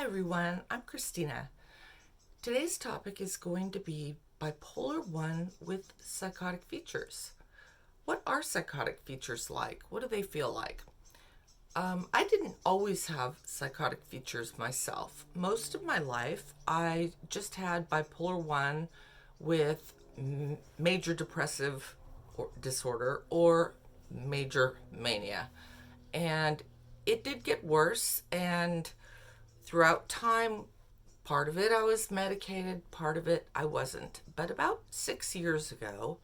Hi everyone, I'm Christina. Today's topic is going to be bipolar 1 with psychotic features. What are psychotic features like? What do they feel like? I didn't always have psychotic features myself. Most of my life, I just had bipolar 1 with major depressive disorder or major mania. And it did get worse, and throughout time, part of it I was medicated, part of it I wasn't. But about 6 years ago,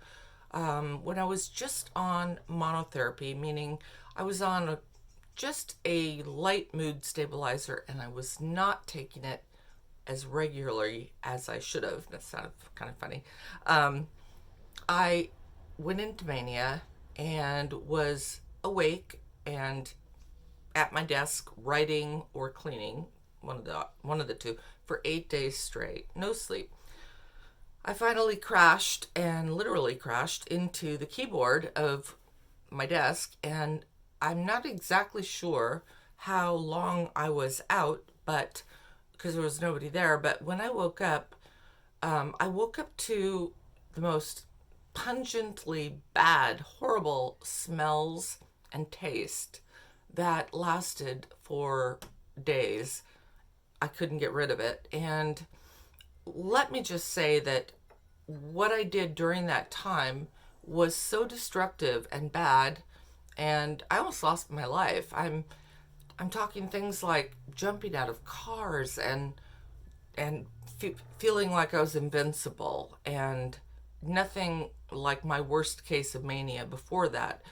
when I was just on monotherapy, meaning I was on just a light mood stabilizer and I was not taking it as regularly as I should have. That sounded kind of funny. I went into mania and was awake and at my desk writing or cleaning, one of the two, for 8 days straight, no sleep. I finally crashed and literally crashed into the keyboard of my desk, and I'm not exactly sure how long I was out, but because there was nobody there. But when I woke up to the most pungently bad, horrible smells and taste that lasted for days. I couldn't get rid of it. And let me just say that what I did during that time was so destructive and bad, and I almost lost my life. I'm talking things like jumping out of cars and feeling like I was invincible, and nothing like my worst case of mania before that.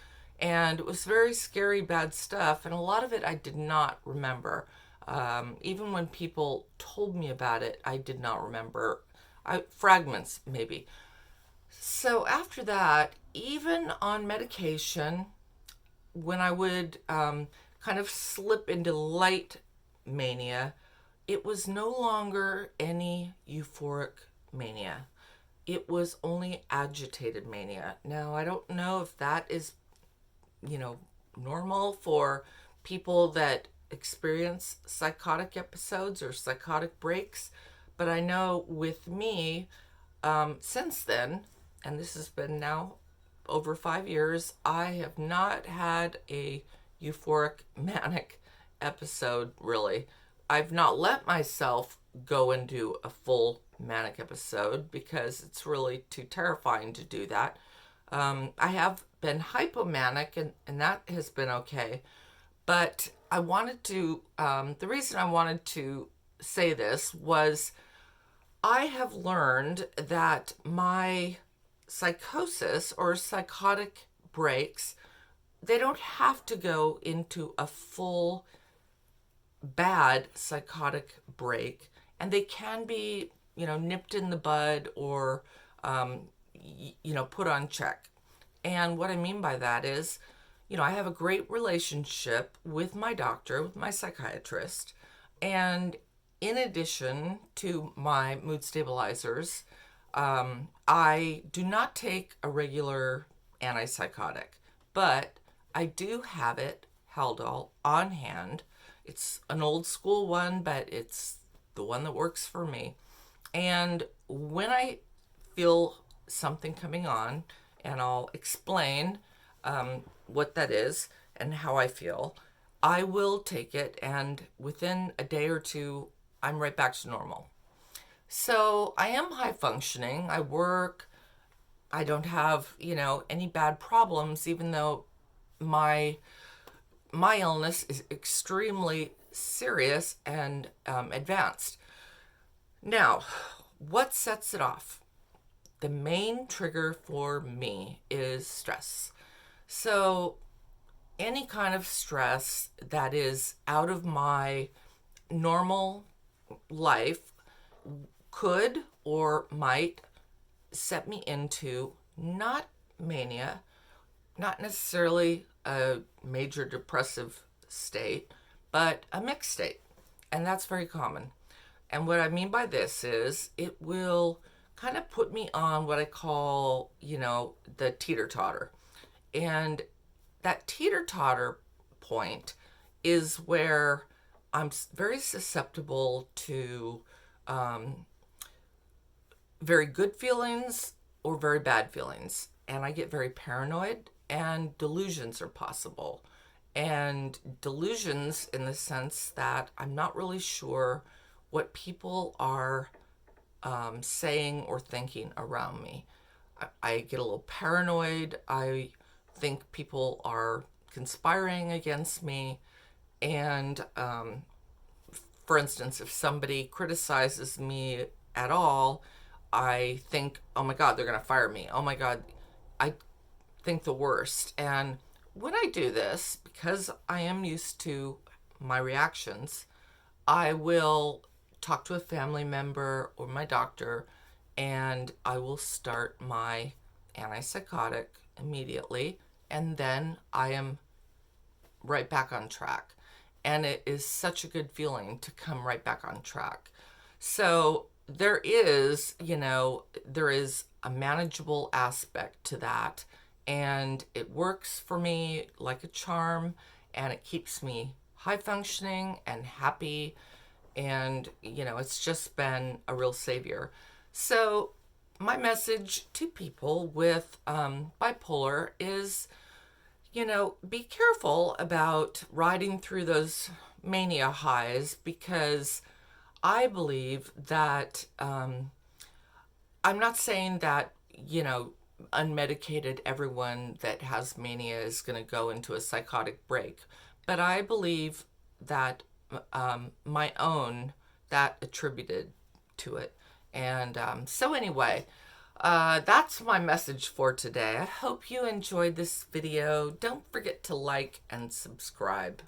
And it was very scary, bad stuff, and a lot of it I did not remember. Even when people told me about it, I did not remember. Fragments, maybe. So after that, even on medication, when I would kind of slip into light mania, it was no longer any euphoric mania. It was only agitated mania. Now, I don't know if that is, normal for people that experience psychotic episodes or psychotic breaks, but I know with me, since then, and this has been now over 5 years, I have not had a euphoric manic episode really. I've not let myself go into a full manic episode because it's really too terrifying to do that. I have been hypomanic, and that has been okay. But the reason I wanted to say this was I have learned that my psychosis or psychotic breaks, they don't have to go into a full bad psychotic break, and they can be, nipped in the bud or, put on check. And what I mean by that is, I have a great relationship with my doctor, with my psychiatrist. And in addition to my mood stabilizers, I do not take a regular antipsychotic, but I do have it, Haldol, on hand. It's an old school one, but it's the one that works for me. And when I feel something coming on, and I'll explain what that is and how I feel, I will take it, and within a day or two, I'm right back to normal. So I am high functioning. I work. I don't have, any bad problems, even though my my illness is extremely serious and advanced. Now, what sets it off? The main trigger for me is stress. So, any kind of stress that is out of my normal life could or might set me into not mania, not necessarily a major depressive state, but a mixed state. And that's very common. And what I mean by this is it will kind of put me on what I call, the teeter totter. And that teeter totter point is where I'm very susceptible to very good feelings or very bad feelings. And I get very paranoid, and delusions are possible. And delusions in the sense that I'm not really sure what people are saying or thinking around me. I get a little paranoid. I think people are conspiring against me. And for instance, if somebody criticizes me at all, I think, oh my God, they're going to fire me. Oh my God, I think the worst. And when I do this, because I am used to my reactions, I will talk to a family member or my doctor, and I will start my antipsychotic immediately. And then I am right back on track. And it is such a good feeling to come right back on track. So there is, there is a manageable aspect to that. And it works for me like a charm, and it keeps me high functioning and happy. And, it's just been a real savior. So, my message to people with bipolar is, be careful about riding through those mania highs, because I believe that I'm not saying that, unmedicated everyone that has mania is going to go into a psychotic break, but I believe that my own that attributed to it. And so anyway, that's my message for today. I hope you enjoyed this video. Don't forget to like and subscribe.